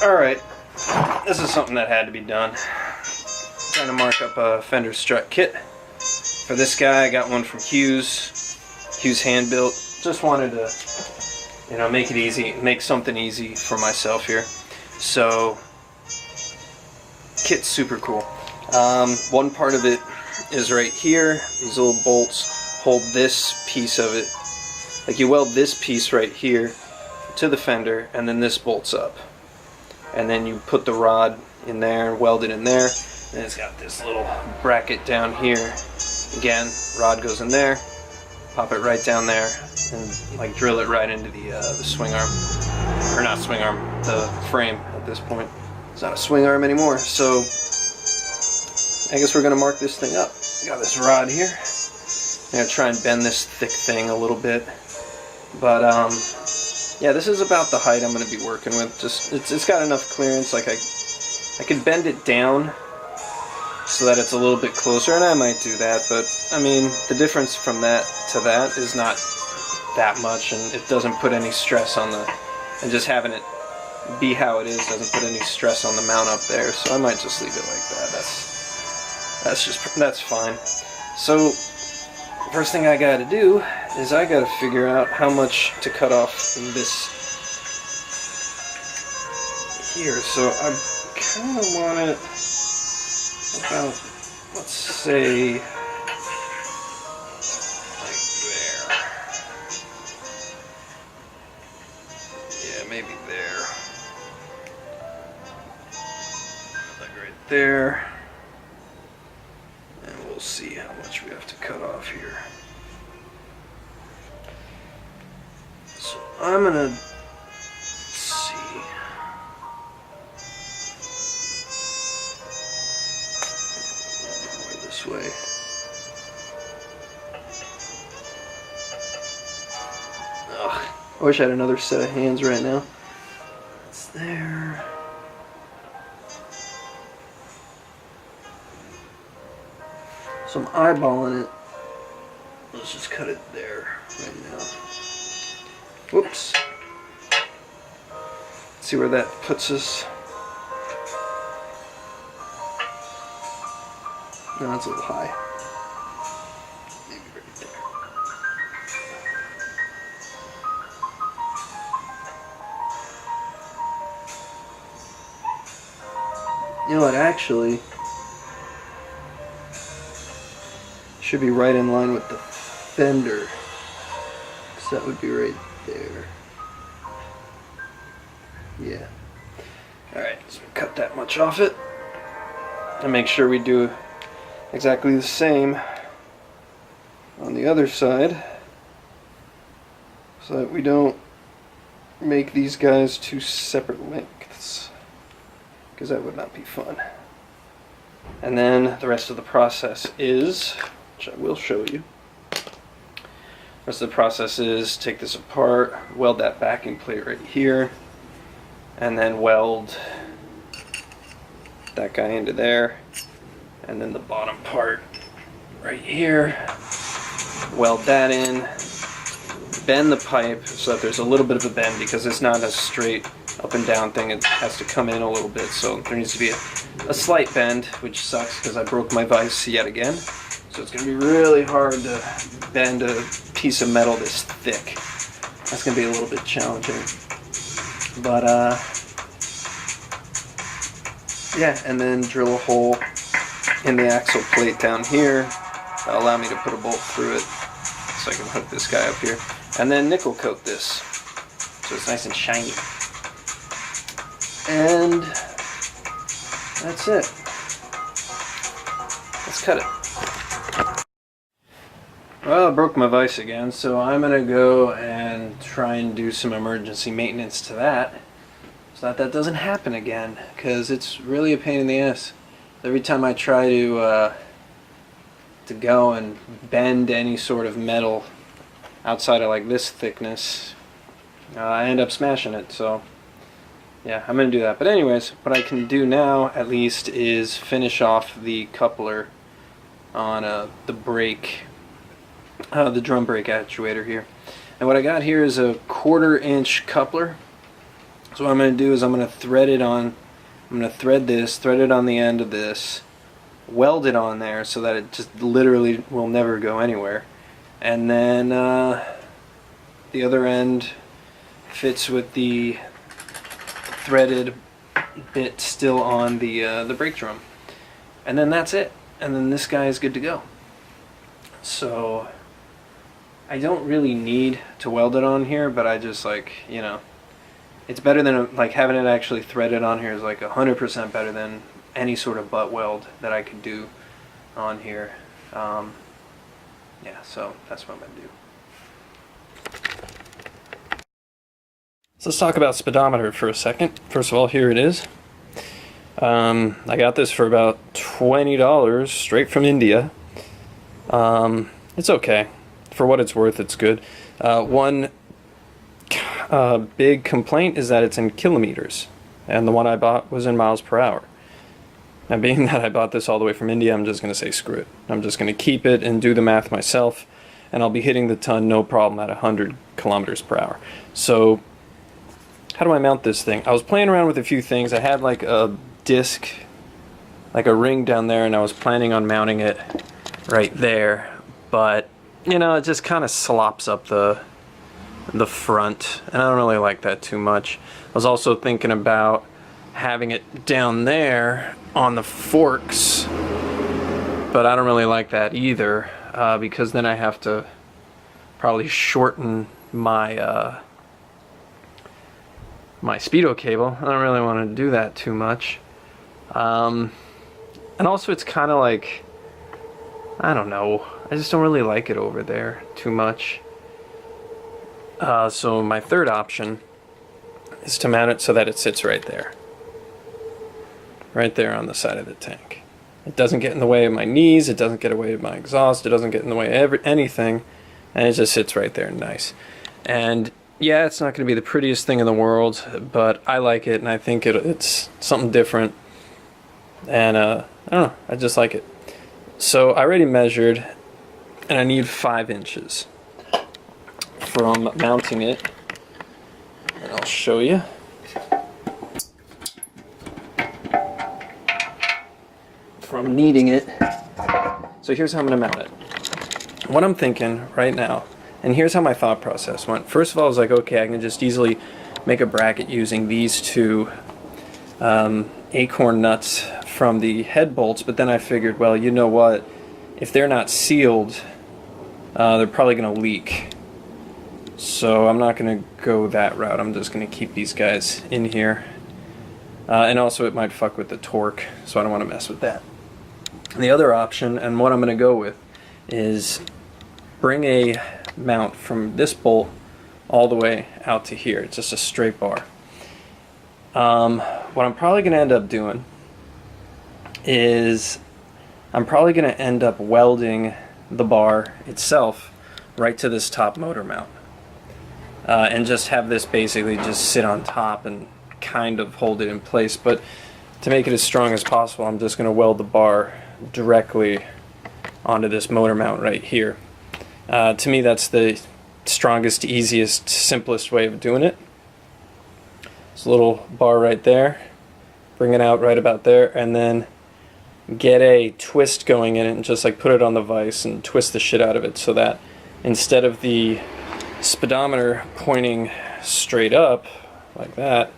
Alright, this is something that had to be done. Trying to mark up a fender strut kit. For this guy, I got one from Hughes hand built. Just wanted to, you know, make it easy, make something easy for myself here. So, kit's super cool. One part of it is right here. These little bolts hold this piece of it. Like you weld this piece right here to the fender, and then this bolts up. And then you put the rod in there and weld it in there. And it's got this little bracket down here. Again, rod goes in there, pop it right down there, and like drill it right into the swing arm. Or not swing arm, the frame at this point. It's not a swing arm anymore. So I guess we're gonna mark this thing up. Got this rod here. I'm gonna try and bend this thick thing a little bit. But yeah, this is about the height I'm going to be working with. Just it's got enough clearance. Like I could bend it down so that it's a little bit closer, and I might do that. But I mean, the difference from that to that is not that much, and it doesn't put any stress on the. And just having it be how it is doesn't put any stress on the mount up there. So I might just leave it like that. That's fine. So first thing I got to do is I got to figure out how much to cut off in this here. So I kind of want it about, let's say, like there. Yeah, maybe there. Like right there. And we'll see how much we have to cut off here. So I'm gonna see. This way. Ugh, I wish I had another set of hands right now. It's there. So I'm eyeballing it. Let's just cut it there right now. Whoops. Let's see where that puts us. No, that's a little high. Maybe right there. You know what, actually should be right in line with the fender, because that would be right there. Yeah. Alright, so cut that much off it, and make sure we do exactly the same on the other side, so that we don't make these guys two separate lengths, because that would not be fun. And then the rest of the process is, which I will show you. The rest of the process is take this apart, weld that backing plate right here, and then weld that guy into there, and then the bottom part right here, weld that in, bend the pipe so that there's a little bit of a bend, because it's not a straight up and down thing, it has to come in a little bit, so there needs to be a slight bend, which sucks because I broke my vise yet again. So it's going to be really hard to bend a piece of metal this thick. That's going to be a little bit challenging. But, yeah, and then drill a hole in the axle plate down here. That'll allow me to put a bolt through it so I can hook this guy up here. And then nickel coat this so it's nice and shiny. And that's it. Let's cut it. Well, I broke my vise again, so I'm going to go and try and do some emergency maintenance to that so that doesn't happen again, because it's really a pain in the ass. Every time I try to go and bend any sort of metal outside of like this thickness, I end up smashing it, so yeah, I'm going to do that. But anyways, what I can do now at least is finish off the coupler on the brake, the drum brake actuator here. And what I got here is a 1/4 inch coupler. So what I'm going to do is I'm going to thread it on, I'm going to thread it on the end of this, weld it on there so that it just literally will never go anywhere. And then the other end fits with the threaded bit still on the brake drum. And then that's it. And then this guy is good to go. So I don't really need to weld it on here, but I just like, you know, it's better than like having it actually threaded on here is like 100% better than any sort of butt weld that I could do on here. Yeah, so that's what I'm going to do. So let's talk about speedometer for a second. First of all, here it is. I got this for about $20 straight from India. It's okay. For what it's worth, it's good. One big complaint is that it's in kilometers, and the one I bought was in miles per hour. Now, being that I bought this all the way from India, I'm just going to say screw it. I'm just going to keep it and do the math myself, and I'll be hitting the ton no problem at 100 kilometers per hour. So, how do I mount this thing? I was playing around with a few things. I had like a disc, like a ring down there, and I was planning on mounting it right there, but you know, it just kind of slops up the front, and I don't really like that too much. I was also thinking about having it down there on the forks, but I don't really like that either, because then I have to probably shorten my my speedo cable. I don't really want to do that too much. And also it's kind of like, I don't know, I just don't really like it over there too much. So my third option is to mount it so that it sits right there. Right there on the side of the tank. It doesn't get in the way of my knees, it doesn't get in the way of my exhaust, it doesn't get in the way of anything, and it just sits right there nice. And yeah, it's not going to be the prettiest thing in the world, but I like it, and I think it's something different. And I don't know, I just like it. So I already measured, and I need 5 inches from mounting it, and I'll show you. From kneading it. So here's how I'm going to mount it. What I'm thinking right now, and here's how my thought process went. First of all, I was like, okay, I can just easily make a bracket using these two acorn nuts from the head bolts, but then I figured, well, you know what? If they're not sealed, they're probably going to leak. So I'm not going to go that route. I'm just going to keep these guys in here. And also it might fuck with the torque, so I don't want to mess with that. And the other option, and what I'm going to go with, is bring a mount from this bolt all the way out to here. It's just a straight bar. What I'm probably going to end up doing is I'm probably going to end up welding the bar itself right to this top motor mount. And just have this basically just sit on top and kind of hold it in place. But to make it as strong as possible, I'm just going to weld the bar directly onto this motor mount right here. To me, that's the strongest, easiest, simplest way of doing it. This little bar right there, bring it out right about there, and then get a twist going in it and just like put it on the vise and twist the shit out of it so that instead of the speedometer pointing straight up like that,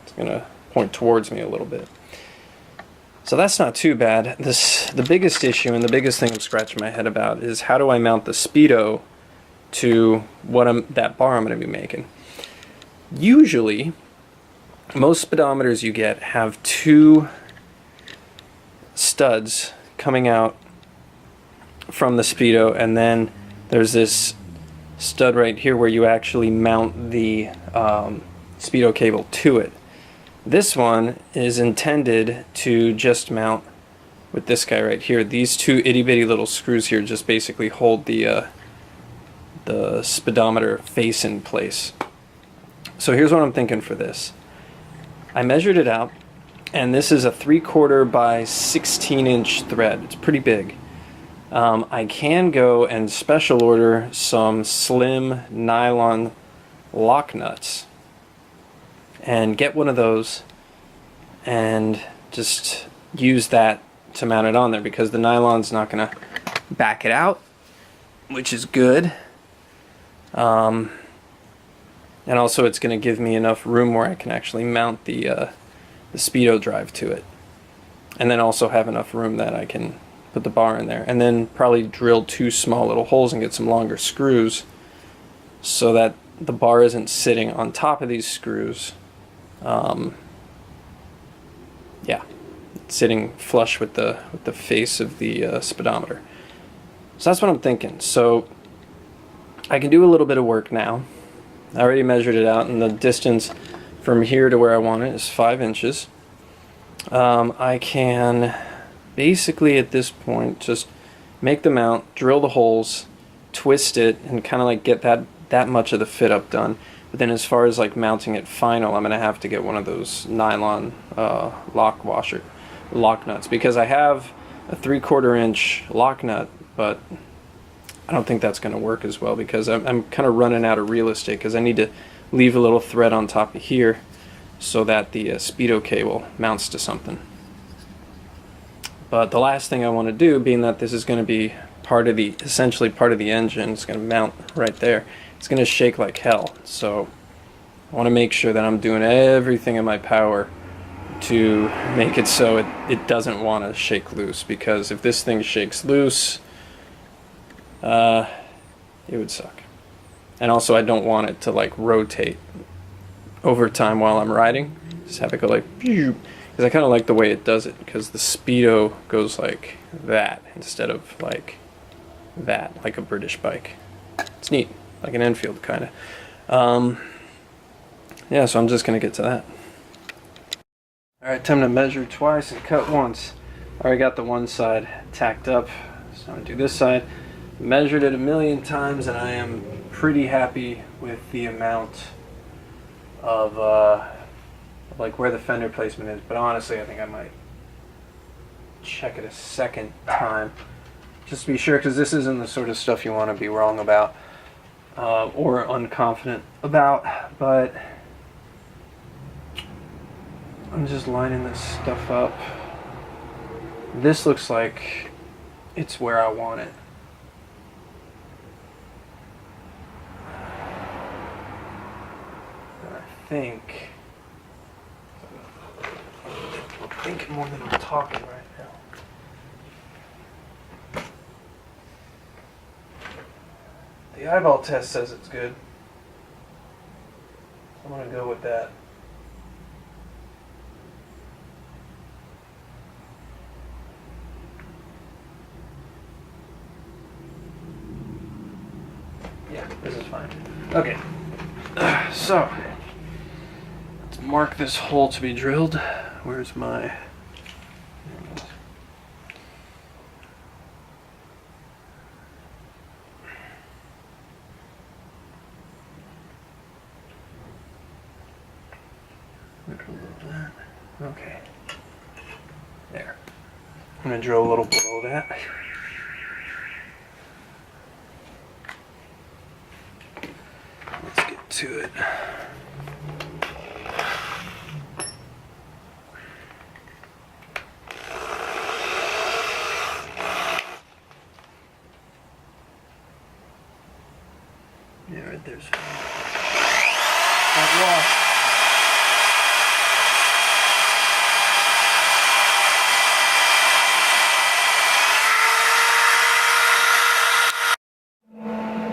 it's going to point towards me a little bit. So that's not too bad. The biggest issue and the biggest thing I'm scratching my head about is how do I mount the speedo to that bar I'm going to be making. Usually, most speedometers you get have 2 studs coming out from the speedo, and then there's this stud right here where you actually mount the speedo cable to it. This one is intended to just mount with this guy right here. These 2 itty bitty little screws here just basically hold the speedometer face in place. So here's what I'm thinking for this. I measured it out, and this is a 3/4 by 16 inch thread. It's pretty big. I can go and special order some slim nylon lock nuts. and get one of those and just use that to mount it on there, because the nylon's not going to back it out, which is good. And also it's going to give me enough room where I can actually mount the speedo drive to it, and then also have enough room that I can put the bar in there, and then probably drill 2 small little holes and get some longer screws so that the bar isn't sitting on top of these screws. Yeah, it's sitting flush with the face of the speedometer. So that's what I'm thinking. So I can do a little bit of work now. I already measured it out, and the distance from here to where I want it is 5 inches. I can basically at this point just make the mount, drill the holes, twist it, and kind of like get that much of the fit up done. But then as far as like mounting it final, I'm going to have to get one of those nylon lock nuts, because I have a 3/4 inch lock nut, but I don't think that's going to work as well, because I'm kind of running out of real estate, because I need to leave a little thread on top of here so that the speedo cable mounts to something. But the last thing I want to do, being that this is going to be essentially part of the engine, it's going to mount right there, it's going to shake like hell. So I want to make sure that I'm doing everything in my power to make it so it doesn't want to shake loose, because if this thing shakes loose, it would suck. And also I don't want it to like rotate over time while I'm riding. Just have it go like, because I kind of like the way it does it, because the speedo goes like that instead of like that, like a British bike. It's neat, like an Enfield kind of. Yeah, so I'm just gonna get to that. Alright, time to measure twice and cut once. I already got the one side tacked up, so I'm gonna do this side. Measured it 1,000,000 times, and I am pretty happy with the amount of like where the fender placement is, but honestly I think I might check it a second time just to be sure, because this isn't the sort of stuff you want to be wrong about or unconfident about. But I'm just lining this stuff up. This looks like it's where I want it. And I think thinking more than I'm talking right now. The eyeball test says it's good. I'm gonna go with that. Yeah, this is fine. Okay, so let's mark this hole to be drilled. Where's my... Okay. There. I'm going to drill a little below that. Let's get to it. Yeah, right there's that lost.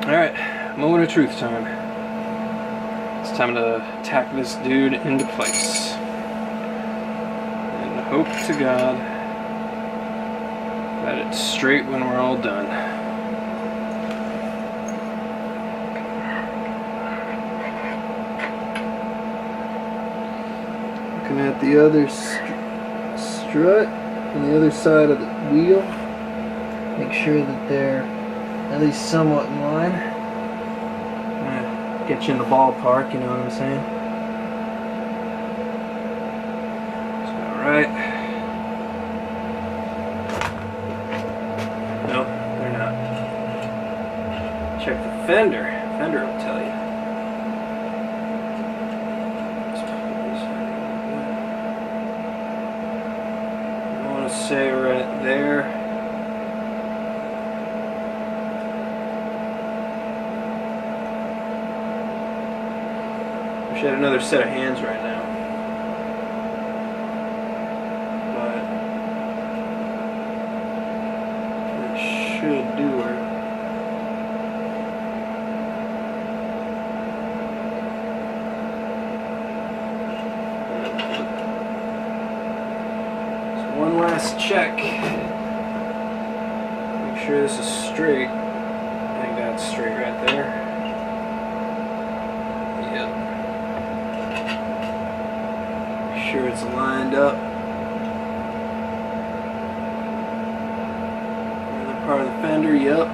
Alright, moment of truth time. It's time to tack this dude into place. And hope to God that it's straight when we're all done. Looking at the other strut on the other side of the wheel. Make sure that they're at least somewhat in line. Get you in the ballpark, you know what I'm saying? So, alright. Nope, they're not. Check the fender. Fender will tell you. Let's say right there. Wish I had another set of hands right now. But it should do her. One last check. Make sure this is straight. I think that's straight right there. Yep. Make sure it's lined up. Another part of the fender, yep.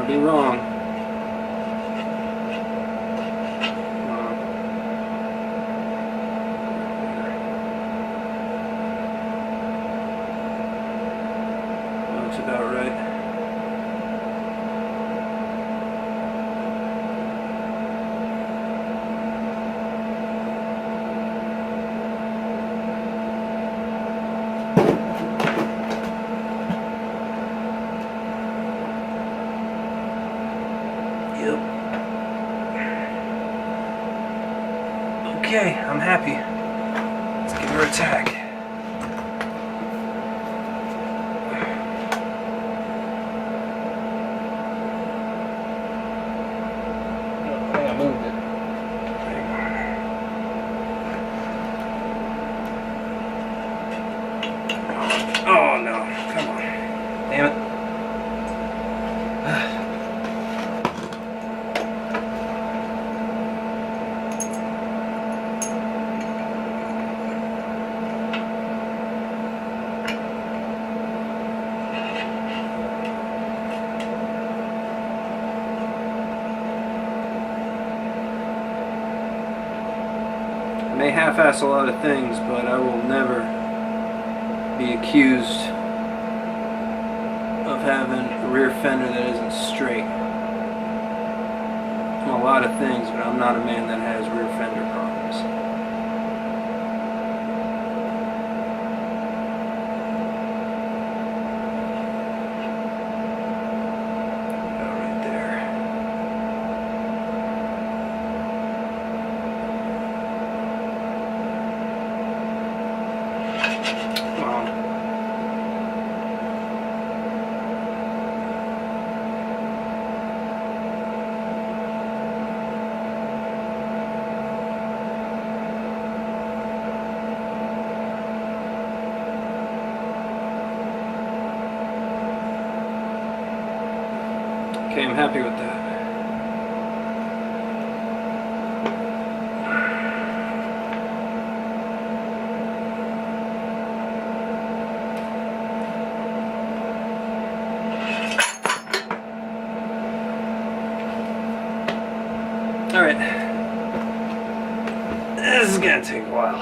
Be wrong. Looks about right. Okay, I'm happy. Let's give her a tag. I think I moved it. Oh no, come on. Damn it. I may half-ass a lot of things, but I will never be accused of having a rear fender that isn't straight. I'm a lot of things, but I'm not a man that has rear fender problems. About right there. Okay, I'm happy with that. Alright. This is gonna take a while.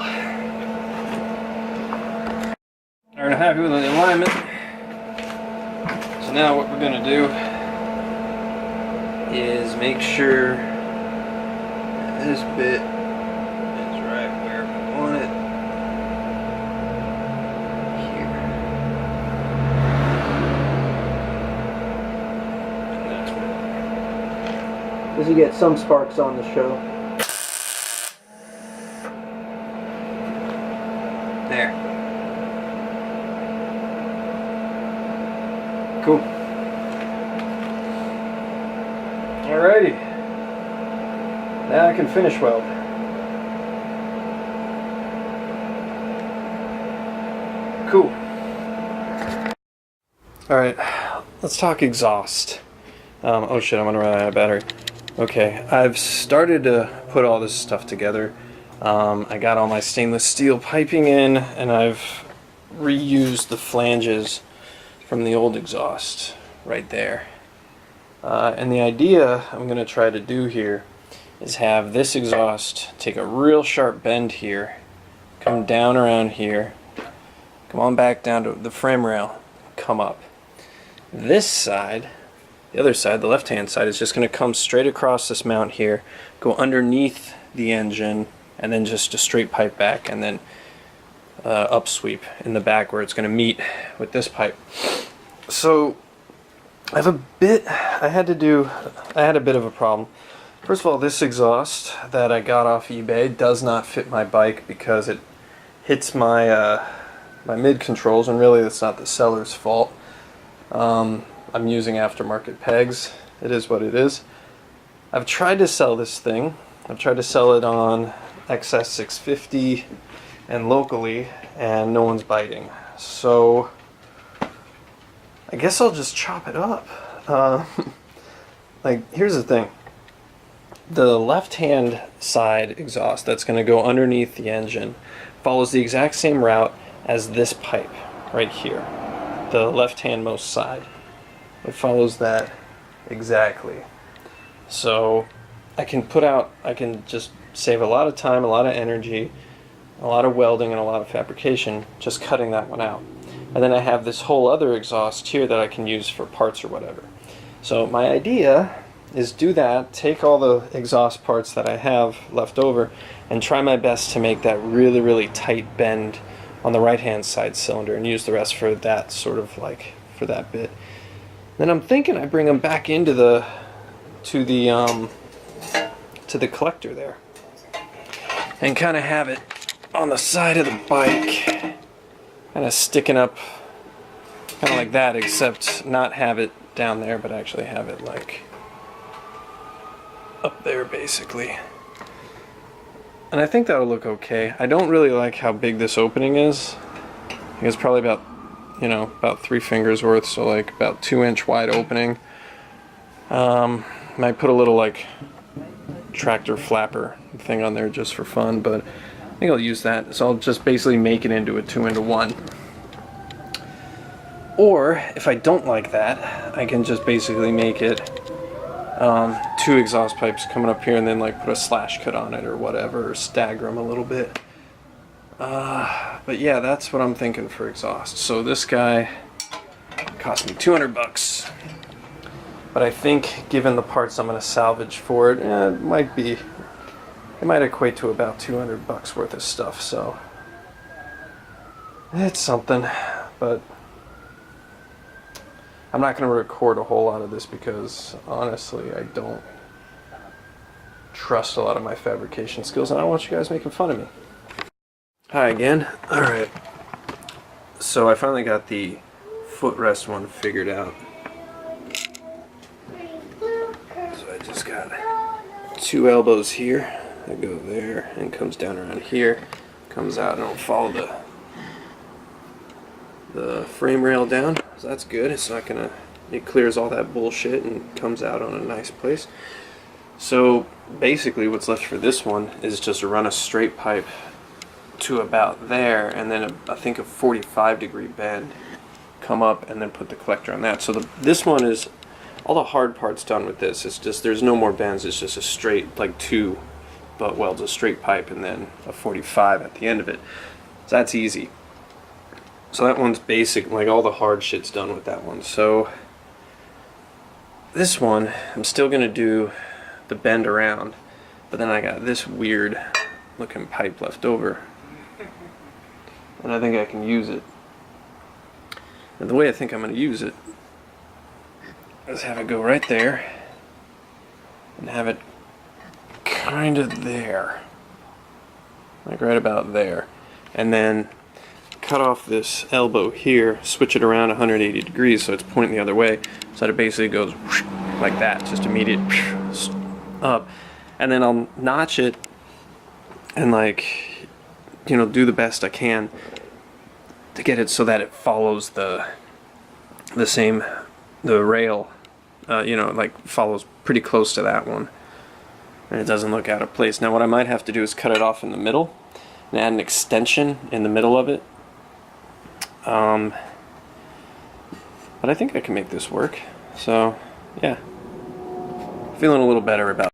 Alright, I'm happy with the alignment. So now what we're gonna do is make sure this bit is right where we want it. Here. And that's right. As you get some sparks on the show. There. Cool. Alrighty, now I can finish weld. Cool. Alright, let's talk exhaust. Oh shit, I'm gonna run out of battery. Okay, I've started to put all this stuff together. I got all my stainless steel piping in, and I've reused the flanges from the old exhaust right there. And the idea I'm going to try to do here is have this exhaust take a real sharp bend here, come down around here, come on back down to the frame rail, come up. This side, the other side, the left-hand side, is just going to come straight across this mount here, go underneath the engine, and then just a straight pipe back, and then upsweep in the back where it's going to meet with this pipe. So I had a bit of a problem. First of all, this exhaust that I got off eBay does not fit my bike because it hits my my mid controls, and really that's not the seller's fault. I'm using aftermarket pegs. It is what it is. I've tried to sell this thing. I've tried to sell it on XS650 and locally, and no one's biting. So I guess I'll just chop it up. Like, here's the thing. The left-hand side exhaust that's going to go underneath the engine follows the exact same route as this pipe right here, the left-hand most side. It follows that exactly. So I can just save a lot of time, a lot of energy, a lot of welding, and a lot of fabrication just cutting that one out. And then I have this whole other exhaust here that I can use for parts or whatever. So my idea is do that, take all the exhaust parts that I have left over, and try my best to make that really, really tight bend on the right-hand side cylinder, and use the rest for that sort of like for that bit. Then I'm thinking I bring them back into to the collector there, and kind of have it on the side of the bike, kind of sticking up, kind of like that, except not have it down there, but actually have it like up there basically. And I think that'll look okay. I don't really like how big this opening is. I think it's probably about, you know, about 3 fingers worth, so like about 2-inch wide opening. Might put a little like tractor flapper thing on there just for fun, but I think I'll use that. So I'll just basically make it into a 2-into-1. Or if I don't like that, I can just basically make it 2 exhaust pipes coming up here, and then like put a slash cut on it or whatever, or stagger them a little bit. But yeah, that's what I'm thinking for exhaust. So this guy cost me $200, but I think given the parts I'm going to salvage for it, it might equate to about $200 worth of stuff. So it's something, but I'm not going to record a whole lot of this because honestly I don't trust a lot of my fabrication skills, and I don't want you guys making fun of me. Hi again. Alright, so I finally got the footrest one figured out. So I just got 2 elbows here that go there and comes down around here, comes out, and it'll follow the frame rail down. So that's good. It's not gonna, it clears all that bullshit and comes out on a nice place. So basically what's left for this one is just to run a straight pipe to about there, and then I think a 45-degree bend, come up, and then put the collector on that. So this one is all the hard parts done with this. It's just, there's no more bends. It's just a straight, like 2 butt welds, a straight pipe, and then a 45 at the end of it. So that's easy. So that one's basic, like all the hard shit's done with that one. So this one, I'm still gonna do the bend around, but then I got this weird looking pipe left over, and I think I can use it. And the way I think I'm gonna use it is have it go right there, and have it kind of there, like right about there, and then cut off this elbow here, switch it around 180 degrees so it's pointing the other way, so that it basically goes like that, just immediate up, and then I'll notch it and, like, you know, do the best I can to get it so that it follows the rail, you know, like follows pretty close to that one, and it doesn't look out of place. Now what I might have to do is cut it off in the middle and add an extension in the middle of it. But I think I can make this work. So yeah, feeling a little better about